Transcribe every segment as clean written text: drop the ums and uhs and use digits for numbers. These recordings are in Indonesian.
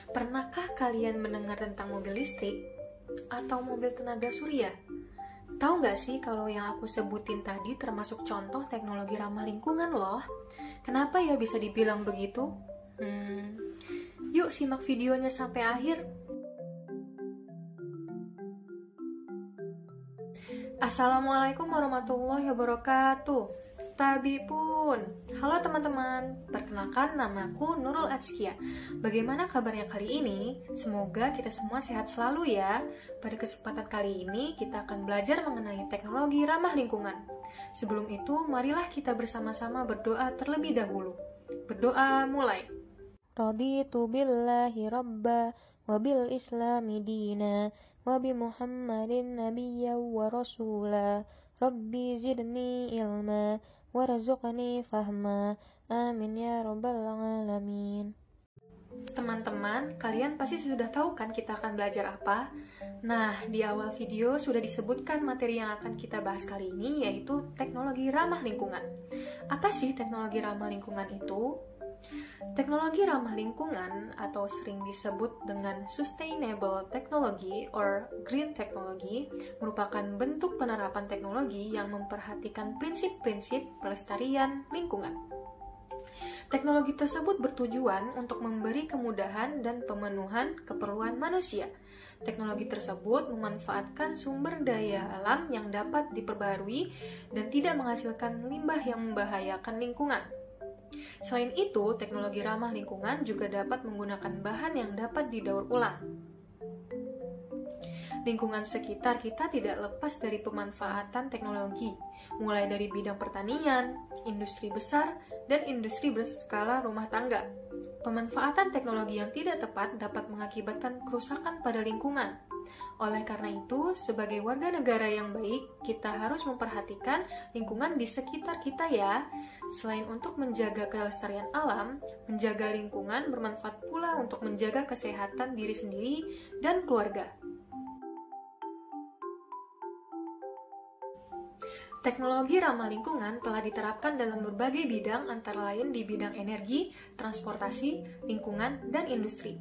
Pernahkah kalian mendengar tentang mobil listrik atau mobil tenaga surya? Tahu nggak sih kalau yang aku sebutin tadi termasuk contoh teknologi ramah lingkungan loh? Kenapa ya bisa dibilang begitu? Yuk simak videonya sampai akhir. Assalamualaikum warahmatullahi wabarakatuh. Tabi pun. Halo teman-teman, perkenalkan namaku Nurul Atskia. Bagaimana kabarnya kali ini? Semoga kita semua sehat selalu ya. Pada kesempatan kali ini kita akan belajar mengenai teknologi ramah lingkungan. Sebelum itu, marilah kita bersama-sama berdoa terlebih dahulu. Berdoa mulai. Raditu billahi rabba wa bil islami dina wa bi Muhammadin nabiyya wa rasula. Rabbi zidni ilma warzuqni fahma. Amin ya rabbal alamin. Teman-teman, kalian pasti sudah tahu kan kita akan belajar apa? Nah, di awal video sudah disebutkan materi yang akan kita bahas kali ini, yaitu teknologi ramah lingkungan. Apa sih teknologi ramah lingkungan itu? Teknologi ramah lingkungan atau sering disebut dengan sustainable technology or green technology merupakan bentuk penerapan teknologi yang memperhatikan prinsip-prinsip pelestarian lingkungan. Teknologi tersebut bertujuan untuk memberi kemudahan dan pemenuhan keperluan manusia. Teknologi tersebut memanfaatkan sumber daya alam yang dapat diperbarui dan tidak menghasilkan limbah yang membahayakan lingkungan. Selain itu, teknologi ramah lingkungan juga dapat menggunakan bahan yang dapat didaur ulang. Lingkungan sekitar kita tidak lepas dari pemanfaatan teknologi, mulai dari bidang pertanian, industri besar, dan industri berskala rumah tangga. Pemanfaatan teknologi yang tidak tepat dapat mengakibatkan kerusakan pada lingkungan. Oleh karena itu, sebagai warga negara yang baik, kita harus memperhatikan lingkungan di sekitar kita ya. Selain untuk menjaga kelestarian alam, menjaga lingkungan bermanfaat pula untuk menjaga kesehatan diri sendiri dan keluarga. Teknologi ramah lingkungan telah diterapkan dalam berbagai bidang, antara lain di bidang energi, transportasi, lingkungan, dan industri.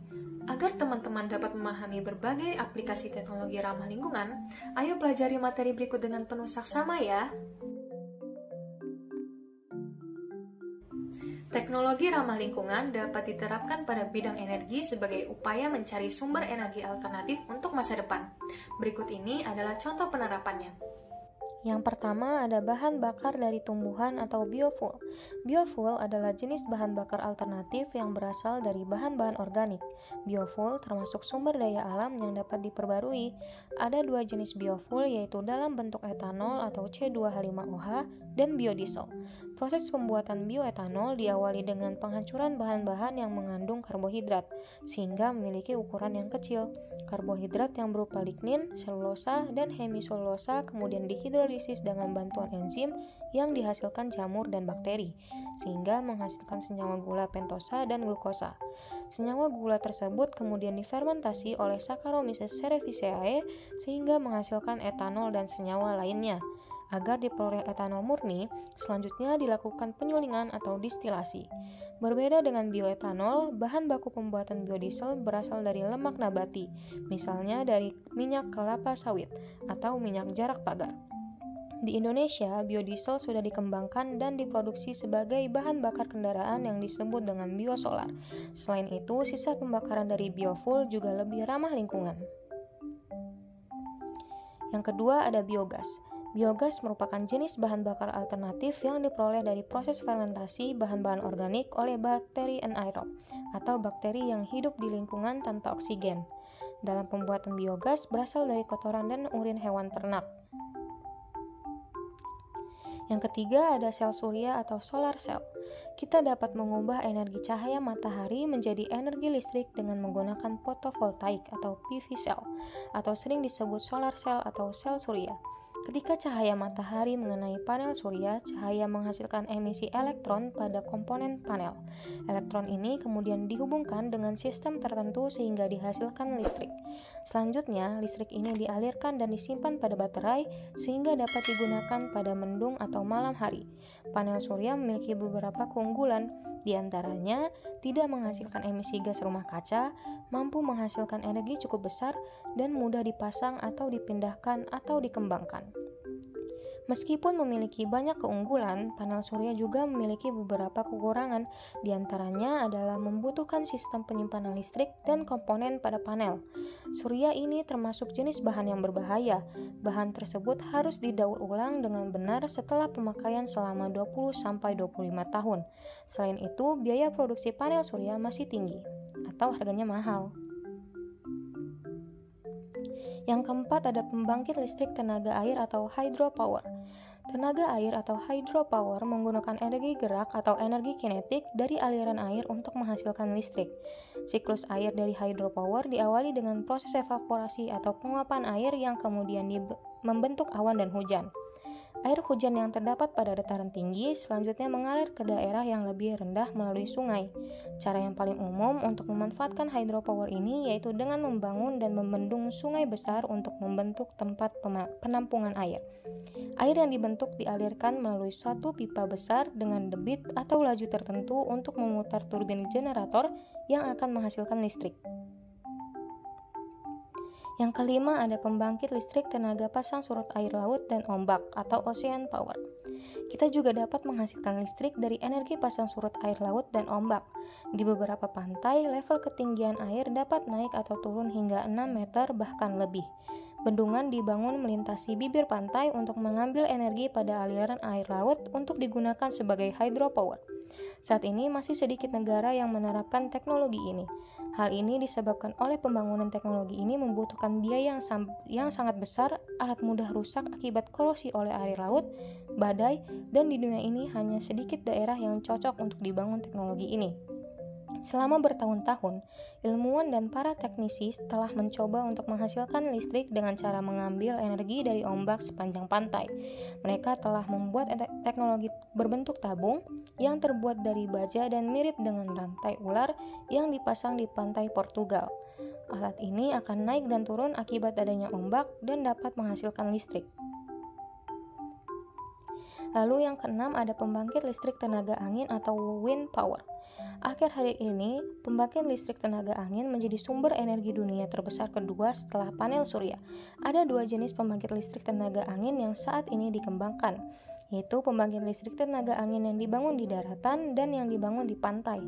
Agar teman-teman dapat memahami berbagai aplikasi teknologi ramah lingkungan, ayo pelajari materi berikut dengan penuh saksama ya. Teknologi ramah lingkungan dapat diterapkan pada bidang energi sebagai upaya mencari sumber energi alternatif untuk masa depan. Berikut ini adalah contoh penerapannya. Yang pertama ada bahan bakar dari tumbuhan atau biofuel. Biofuel adalah jenis bahan bakar alternatif yang berasal dari bahan-bahan organik. Biofuel termasuk sumber daya alam yang dapat diperbarui. Ada dua jenis biofuel, yaitu dalam bentuk etanol atau C2H5OH dan biodiesel. Proses pembuatan bioetanol diawali dengan penghancuran bahan-bahan yang mengandung karbohidrat, sehingga memiliki ukuran yang kecil. Karbohidrat yang berupa lignin, selulosa, dan hemiselulosa kemudian dihidrolisis dengan bantuan enzim yang dihasilkan jamur dan bakteri, sehingga menghasilkan senyawa gula pentosa dan glukosa. Senyawa gula tersebut kemudian difermentasi oleh Saccharomyces cerevisiae sehingga menghasilkan etanol dan senyawa lainnya. Agar diperoleh etanol murni, selanjutnya dilakukan penyulingan atau distilasi. Berbeda dengan bioetanol, bahan baku pembuatan biodiesel berasal dari lemak nabati, misalnya dari minyak kelapa sawit atau minyak jarak pagar. Di Indonesia, biodiesel sudah dikembangkan dan diproduksi sebagai bahan bakar kendaraan yang disebut dengan biosolar. Selain itu, sisa pembakaran dari biofuel juga lebih ramah lingkungan. Yang kedua ada biogas. Biogas merupakan jenis bahan bakar alternatif yang diperoleh dari proses fermentasi bahan-bahan organik oleh bakteri anaerob atau bakteri yang hidup di lingkungan tanpa oksigen. Dalam pembuatan biogas berasal dari kotoran dan urin hewan ternak. Yang ketiga ada sel surya atau solar cell. Kita dapat mengubah energi cahaya matahari menjadi energi listrik dengan menggunakan fotovoltaik atau PV cell, atau sering disebut solar cell atau sel surya. Ketika cahaya matahari mengenai panel surya, cahaya menghasilkan emisi elektron pada komponen panel. Elektron ini kemudian dihubungkan dengan sistem tertentu sehingga dihasilkan listrik. Selanjutnya, listrik ini dialirkan dan disimpan pada baterai sehingga dapat digunakan pada mendung atau malam hari. Panel surya memiliki beberapa keunggulan. Di antaranya, tidak menghasilkan emisi gas rumah kaca, mampu menghasilkan energi cukup besar, dan mudah dipasang atau dipindahkan atau dikembangkan. Meskipun memiliki banyak keunggulan, panel surya juga memiliki beberapa kekurangan. Di antaranya adalah membutuhkan sistem penyimpanan listrik dan komponen pada panel. Surya ini termasuk jenis bahan yang berbahaya. Bahan tersebut harus didaur ulang dengan benar setelah pemakaian selama 20-25 tahun. Selain itu, biaya produksi panel surya masih tinggi atau harganya mahal. Yang keempat ada pembangkit listrik tenaga air atau hydropower. Tenaga air atau hydropower menggunakan energi gerak atau energi kinetik dari aliran air untuk menghasilkan listrik. Siklus air dari hydropower diawali dengan proses evaporasi atau penguapan air yang kemudian membentuk awan dan hujan. Air hujan yang terdapat pada dataran tinggi selanjutnya mengalir ke daerah yang lebih rendah melalui sungai. Cara yang paling umum untuk memanfaatkan hydropower ini yaitu dengan membangun dan membendung sungai besar untuk membentuk tempat penampungan air. Air yang dibentuk dialirkan melalui suatu pipa besar dengan debit atau laju tertentu untuk memutar turbin generator yang akan menghasilkan listrik. Yang kelima ada pembangkit listrik tenaga pasang surut air laut dan ombak atau ocean power. Kita juga dapat menghasilkan listrik dari energi pasang surut air laut dan ombak. Di beberapa pantai, level ketinggian air dapat naik atau turun hingga 6 meter bahkan lebih. Bendungan dibangun melintasi bibir pantai untuk mengambil energi pada aliran air laut untuk digunakan sebagai hydropower. Saat ini masih sedikit negara yang menerapkan teknologi ini. Hal ini disebabkan oleh pembangunan teknologi ini membutuhkan biaya yang sangat besar, alat mudah rusak akibat korosi oleh air laut, badai, dan di dunia ini hanya sedikit daerah yang cocok untuk dibangun teknologi ini. Selama bertahun-tahun, ilmuwan dan para teknisi telah mencoba untuk menghasilkan listrik dengan cara mengambil energi dari ombak sepanjang pantai. Mereka telah membuat teknologi berbentuk tabung yang terbuat dari baja dan mirip dengan rantai ular yang dipasang di pantai Portugal. Alat ini akan naik dan turun akibat adanya ombak dan dapat menghasilkan listrik. Lalu yang keenam ada pembangkit listrik tenaga angin atau wind power. Akhir hari ini, pembangkit listrik tenaga angin menjadi sumber energi dunia terbesar kedua setelah panel surya. Ada dua jenis pembangkit listrik tenaga angin yang saat ini dikembangkan, yaitu pembangkit listrik tenaga angin yang dibangun di daratan dan yang dibangun di pantai.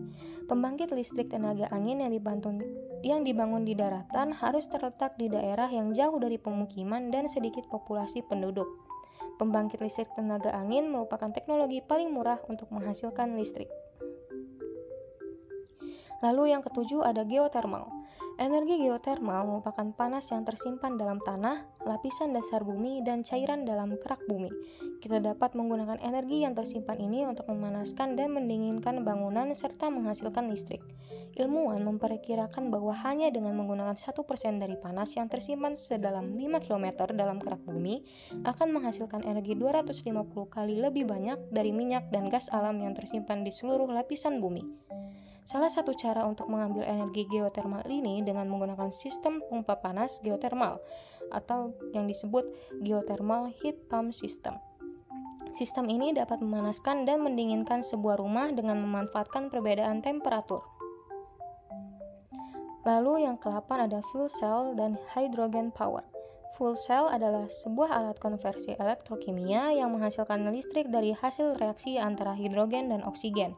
Pembangkit listrik tenaga angin yang dibangun di daratan harus terletak di daerah yang jauh dari pemukiman dan sedikit populasi penduduk. Pembangkit listrik tenaga angin merupakan teknologi paling murah untuk menghasilkan listrik. Lalu yang ketujuh ada geotermal. Energi geotermal merupakan panas yang tersimpan dalam tanah, lapisan dasar bumi, dan cairan dalam kerak bumi. Kita dapat menggunakan energi yang tersimpan ini untuk memanaskan dan mendinginkan bangunan serta menghasilkan listrik. Ilmuwan memperkirakan bahwa hanya dengan menggunakan 1% dari panas yang tersimpan sedalam 5 km dalam kerak bumi akan menghasilkan energi 250 kali lebih banyak dari minyak dan gas alam yang tersimpan di seluruh lapisan bumi. Salah satu cara untuk mengambil energi geotermal ini dengan menggunakan sistem pompa panas geotermal atau yang disebut geothermal heat pump system. Sistem ini dapat memanaskan dan mendinginkan sebuah rumah dengan memanfaatkan perbedaan temperatur. Lalu yang ke-8 ada fuel cell dan hydrogen power. Fuel cell adalah sebuah alat konversi elektrokimia yang menghasilkan listrik dari hasil reaksi antara hidrogen dan oksigen.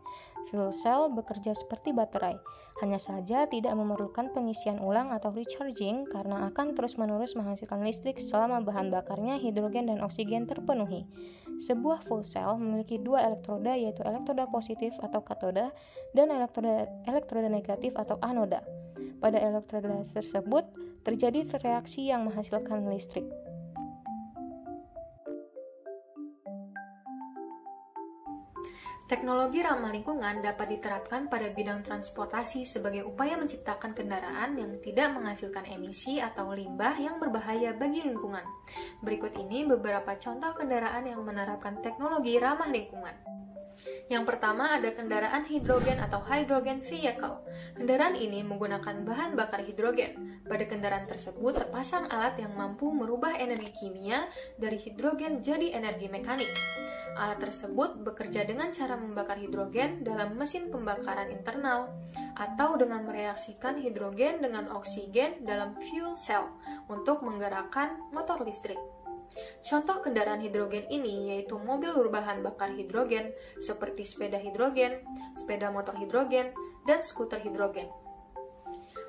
Fuel cell bekerja seperti baterai, hanya saja tidak memerlukan pengisian ulang atau recharging karena akan terus-menerus menghasilkan listrik selama bahan bakarnya hidrogen dan oksigen terpenuhi. Sebuah fuel cell memiliki dua elektroda yaitu elektroda positif atau katoda dan elektroda negatif atau anoda. Pada elektroda tersebut, terjadi reaksi yang menghasilkan listrik. Teknologi ramah lingkungan dapat diterapkan pada bidang transportasi sebagai upaya menciptakan kendaraan yang tidak menghasilkan emisi atau limbah yang berbahaya bagi lingkungan. Berikut ini beberapa contoh kendaraan yang menerapkan teknologi ramah lingkungan. Yang pertama ada kendaraan hidrogen atau hydrogen vehicle. Kendaraan ini menggunakan bahan bakar hidrogen. Pada kendaraan tersebut terpasang alat yang mampu merubah energi kimia dari hidrogen jadi energi mekanik. Alat tersebut bekerja dengan cara membakar hidrogen dalam mesin pembakaran internal atau dengan mereaksikan hidrogen dengan oksigen dalam fuel cell untuk menggerakkan motor listrik. Contoh kendaraan hidrogen ini yaitu mobil berbahan bakar hidrogen seperti sepeda hidrogen, sepeda motor hidrogen, dan skuter hidrogen.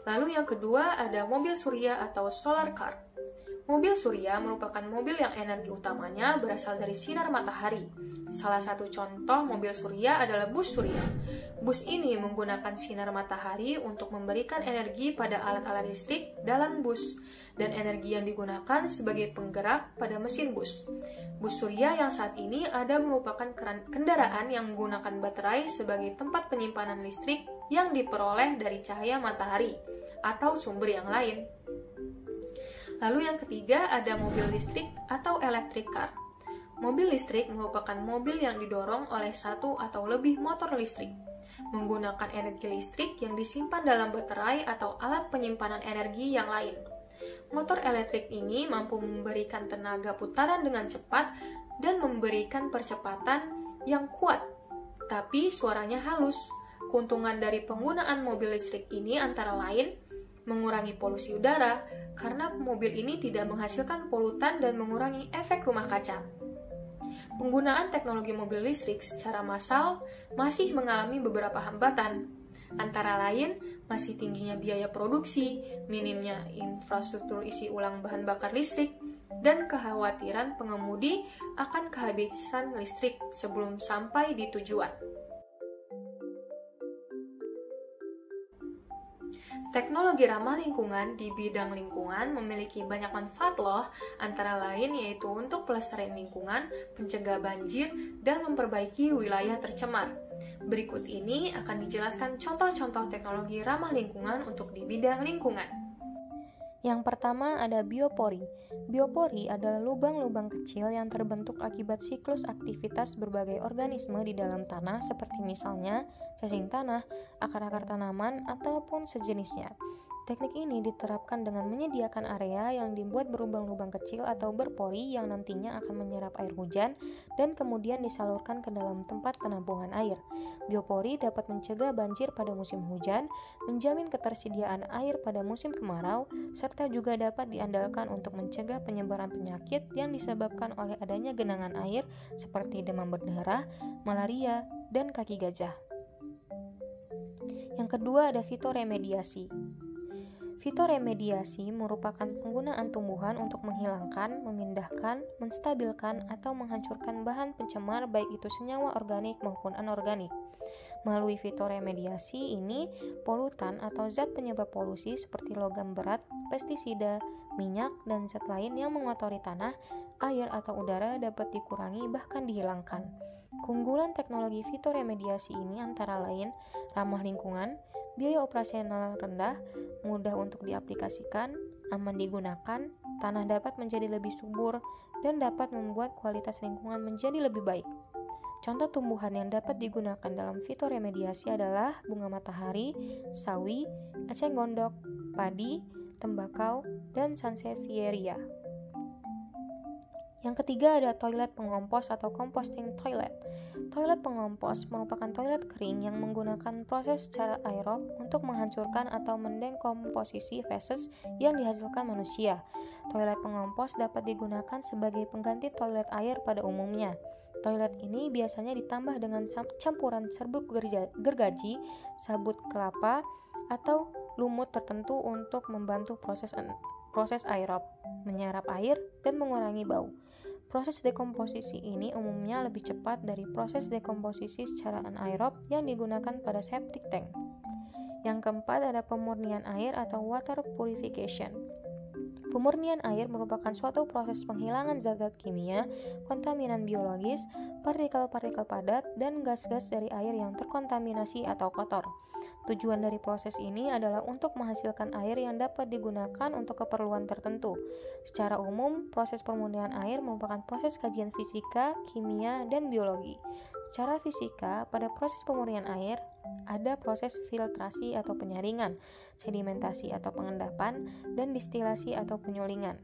Lalu yang kedua ada mobil surya atau solar car. Mobil surya merupakan mobil yang energi utamanya berasal dari sinar matahari. Salah satu contoh mobil surya adalah bus surya. Bus ini menggunakan sinar matahari untuk memberikan energi pada alat-alat listrik dalam bus, dan energi yang digunakan sebagai penggerak pada mesin bus. Bus surya yang saat ini ada merupakan kendaraan yang menggunakan baterai sebagai tempat penyimpanan listrik yang diperoleh dari cahaya matahari atau sumber yang lain. Lalu yang ketiga ada mobil listrik atau electric car. Mobil listrik merupakan mobil yang didorong oleh satu atau lebih motor listrik, menggunakan energi listrik yang disimpan dalam baterai atau alat penyimpanan energi yang lain. Motor elektrik ini mampu memberikan tenaga putaran dengan cepat dan memberikan percepatan yang kuat, tapi suaranya halus. Keuntungan dari penggunaan mobil listrik ini antara lain mengurangi polusi udara, karena mobil ini tidak menghasilkan polutan dan mengurangi efek rumah kaca. Penggunaan teknologi mobil listrik secara massal masih mengalami beberapa hambatan, antara lain masih tingginya biaya produksi, minimnya infrastruktur isi ulang bahan bakar listrik, dan kekhawatiran pengemudi akan kehabisan listrik sebelum sampai di tujuan. Teknologi ramah lingkungan di bidang lingkungan memiliki banyak manfaat loh, antara lain yaitu untuk pelestarian lingkungan, pencegah banjir, dan memperbaiki wilayah tercemar. Berikut ini akan dijelaskan contoh-contoh teknologi ramah lingkungan untuk di bidang lingkungan. Yang pertama ada biopori. Biopori adalah lubang-lubang kecil yang terbentuk akibat siklus aktivitas berbagai organisme di dalam tanah seperti misalnya cacing tanah, akar-akar tanaman, ataupun sejenisnya. Teknik ini diterapkan dengan menyediakan area yang dibuat berlubang-lubang kecil atau berpori yang nantinya akan menyerap air hujan dan kemudian disalurkan ke dalam tempat penampungan air. Biopori dapat mencegah banjir pada musim hujan, menjamin ketersediaan air pada musim kemarau, serta juga dapat diandalkan untuk mencegah penyebaran penyakit yang disebabkan oleh adanya genangan air seperti demam berdarah, malaria, dan kaki gajah. Yang kedua ada fitoremediasi. Fitoremediasi merupakan penggunaan tumbuhan untuk menghilangkan, memindahkan, menstabilkan, atau menghancurkan bahan pencemar baik itu senyawa organik maupun anorganik. Melalui fitoremediasi ini, polutan atau zat penyebab polusi seperti logam berat, pestisida, minyak, dan zat lain yang mengotori tanah, air, atau udara dapat dikurangi bahkan dihilangkan. Keunggulan teknologi fitoremediasi ini antara lain ramah lingkungan, biaya operasional rendah, mudah untuk diaplikasikan, aman digunakan, tanah dapat menjadi lebih subur, dan dapat membuat kualitas lingkungan menjadi lebih baik. Contoh tumbuhan yang dapat digunakan dalam fitoremediasi adalah bunga matahari, sawi, eceng gondok, padi, tembakau, dan sansevieria. Yang ketiga ada toilet pengompos atau composting toilet. Toilet pengompos merupakan toilet kering yang menggunakan proses secara aerob untuk menghancurkan atau mendekomposisi feses yang dihasilkan manusia. Toilet pengompos dapat digunakan sebagai pengganti toilet air pada umumnya. Toilet ini biasanya ditambah dengan campuran serbuk gergaji, sabut kelapa, atau lumut tertentu untuk membantu proses aerob, menyerap air, dan mengurangi bau. Proses dekomposisi ini umumnya lebih cepat dari proses dekomposisi secara anaerob yang digunakan pada septic tank. Yang keempat ada pemurnian air atau water purification. Pemurnian air merupakan suatu proses penghilangan zat-zat kimia, kontaminan biologis, partikel-partikel padat, dan gas-gas dari air yang terkontaminasi atau kotor. Tujuan dari proses ini adalah untuk menghasilkan air yang dapat digunakan untuk keperluan tertentu. Secara umum, proses pemurnian air merupakan proses kajian fisika, kimia, dan biologi. Secara fisika, pada proses pemurnian air, ada proses filtrasi atau penyaringan, sedimentasi atau pengendapan, dan distilasi atau penyulingan.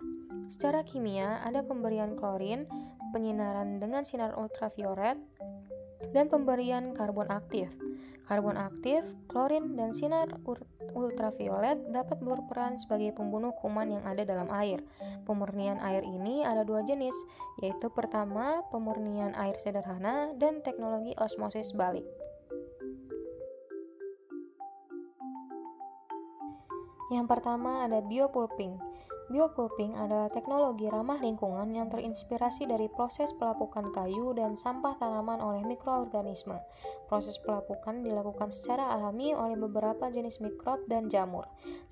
Secara kimia, ada pemberian klorin, penyinaran dengan sinar ultraviolet, dan pemberian karbon aktif. Karbon aktif, klorin, dan sinar ultraviolet dapat berperan sebagai pembunuh kuman yang ada dalam air. Pemurnian air ini ada dua jenis, yaitu pertama, pemurnian air sederhana dan teknologi osmosis balik. Yang pertama ada biopulping. Biopulping adalah teknologi ramah lingkungan yang terinspirasi dari proses pelapukan kayu dan sampah tanaman oleh mikroorganisme. Proses pelapukan dilakukan secara alami oleh beberapa jenis mikrob dan jamur,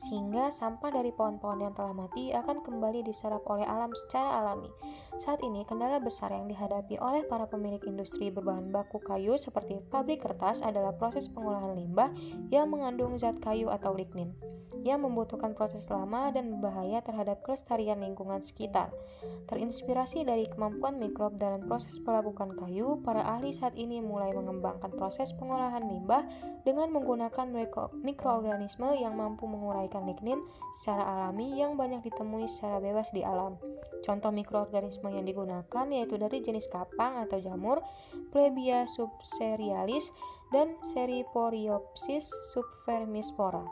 sehingga sampah dari pohon-pohon yang telah mati akan kembali diserap oleh alam secara alami. Saat ini, kendala besar yang dihadapi oleh para pemilik industri berbahan baku kayu seperti pabrik kertas adalah proses pengolahan limbah yang mengandung zat kayu atau lignin, yang membutuhkan proses lama dan berbahaya terhadap kelestarian lingkungan sekitar. Terinspirasi dari kemampuan mikrob dalam proses pelapukan kayu, para ahli saat ini mulai mengembangkan proses pengolahan limbah dengan menggunakan mikroorganisme yang mampu menguraikan lignin secara alami yang banyak ditemui secara bebas di alam. Contoh mikroorganisme yang digunakan yaitu dari jenis kapang atau jamur, Plebia subserialis, dan Seriporiopsis subvermispora.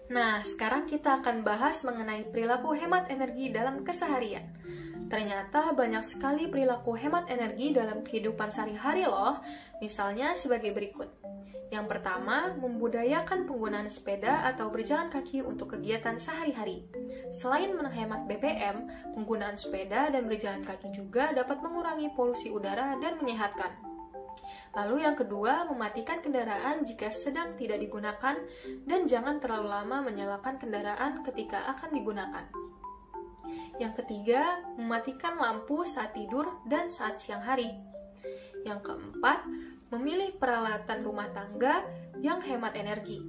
Nah, sekarang kita akan bahas mengenai perilaku hemat energi dalam keseharian. Ternyata banyak sekali perilaku hemat energi dalam kehidupan sehari-hari loh, misalnya sebagai berikut. Yang pertama, membudayakan penggunaan sepeda atau berjalan kaki untuk kegiatan sehari-hari. Selain menghemat BBM, penggunaan sepeda dan berjalan kaki juga dapat mengurangi polusi udara dan menyehatkan. Lalu yang kedua, mematikan kendaraan jika sedang tidak digunakan dan jangan terlalu lama menyalakan kendaraan ketika akan digunakan. Yang ketiga, mematikan lampu saat tidur dan saat siang hari. Yang keempat, memilih peralatan rumah tangga yang hemat energi.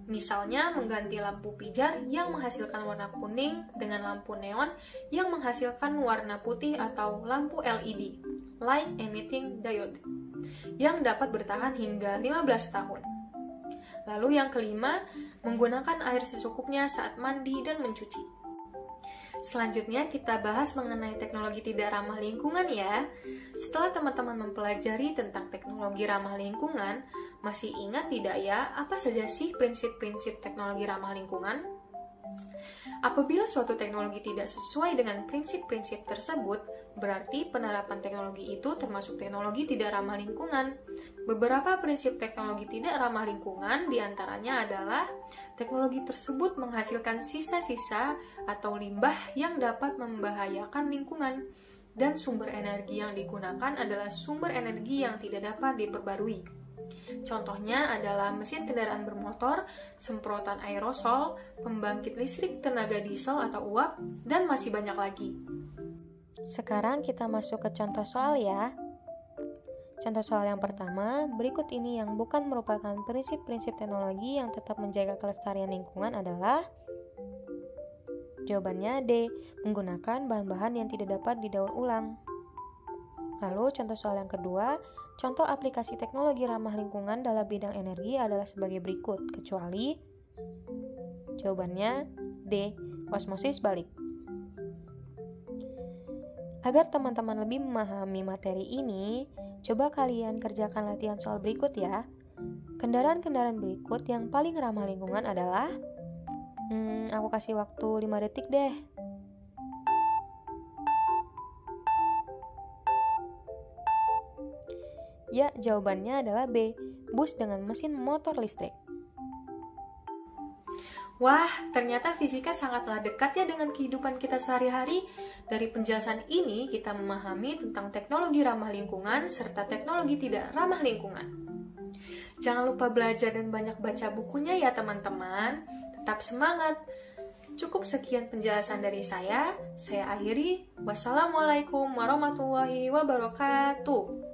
Misalnya mengganti lampu pijar yang menghasilkan warna kuning dengan lampu neon yang menghasilkan warna putih atau lampu LED, Light Emitting Diode, yang dapat bertahan hingga 15 tahun. Lalu yang kelima, menggunakan air secukupnya saat mandi dan mencuci. Selanjutnya kita bahas mengenai teknologi tidak ramah lingkungan ya. Setelah teman-teman mempelajari tentang teknologi ramah lingkungan, masih ingat tidak ya apa saja sih prinsip-prinsip teknologi ramah lingkungan? Apabila suatu teknologi tidak sesuai dengan prinsip-prinsip tersebut, berarti penerapan teknologi itu termasuk teknologi tidak ramah lingkungan. Beberapa prinsip teknologi tidak ramah lingkungan diantaranya adalah teknologi tersebut menghasilkan sisa-sisa atau limbah yang dapat membahayakan lingkungan, dan sumber energi yang digunakan adalah sumber energi yang tidak dapat diperbarui. Contohnya adalah mesin kendaraan bermotor, semprotan aerosol, pembangkit listrik tenaga diesel atau uap, dan masih banyak lagi. Sekarang kita masuk ke contoh soal ya. Contoh soal yang pertama, berikut ini yang bukan merupakan prinsip-prinsip teknologi yang tetap menjaga kelestarian lingkungan adalah jawabannya D, menggunakan bahan-bahan yang tidak dapat didaur ulang. Lalu contoh soal yang kedua, contoh aplikasi teknologi ramah lingkungan dalam bidang energi adalah sebagai berikut, kecuali jawabannya D, osmosis balik. Agar teman-teman lebih memahami materi ini, coba kalian kerjakan latihan soal berikut ya. Kendaraan-kendaraan berikut yang paling ramah lingkungan adalah aku kasih waktu 5 detik deh. Ya, jawabannya adalah B, bus dengan mesin motor listrik. Wah, ternyata fisika sangatlah dekat ya dengan kehidupan kita sehari-hari. Dari penjelasan ini, kita memahami tentang teknologi ramah lingkungan serta teknologi tidak ramah lingkungan. Jangan lupa belajar dan banyak baca bukunya ya teman-teman. Tetap semangat. Cukup sekian penjelasan dari saya akhiri. Wassalamualaikum warahmatullahi wabarakatuh.